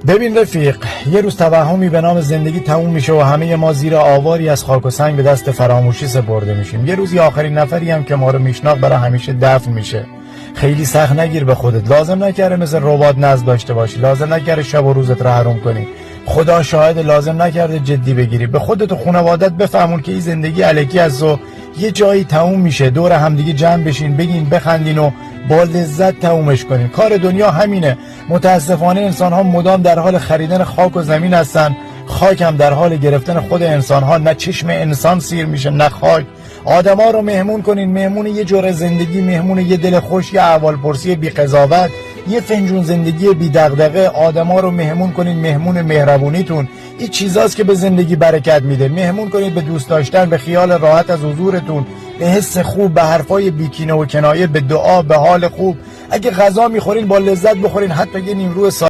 ببین رفیق، یه روز توهمی به نام زندگی تموم میشه و همه ما زیر آواری از خاک و سنگ به دست فراموشی سپرده میشیم. یه روزی آخرین نفری هم که ما رو میشناخت برای همیشه دفن میشه. خیلی سخت نگیر به خودت، لازم نکره مثل ربات نزد داشته باشی، لازم نکره شب و روزت رو حروم کنی. خدا شاهد لازم نکرده جدی بگیری. به خودت و خانوادت بفهمون که این زندگی الکی از و یه جایی تموم میشه. دور همدیگه جمع بشین، بگین، بخندین و با لذت تمومش کنین. کار دنیا همینه. متاسفانه انسان ها مدام در حال خریدن خاک و زمین هستن، خاک هم در حال گرفتن خود انسان ها. نه چشم انسان سیر میشه نه خاک. آدما رو مهمون کنین، مهمون یه جور زندگی، مهمون یه دل خوش، یه احوالپرسی بی قضاوت، یه فنجون زندگی بی دغدغه. آدما رو مهمون کنین، مهمون مهربونیتون این چیزاست که به زندگی برکت میده. مهمون کنید به دوست داشتن، به خیال راحت از حضورتون، به حس خوب، به حرفای بیکینه و کنایه، به دعا، به حال خوب. اگه غذا میخورین با لذت بخورین، حتی یه نیمرو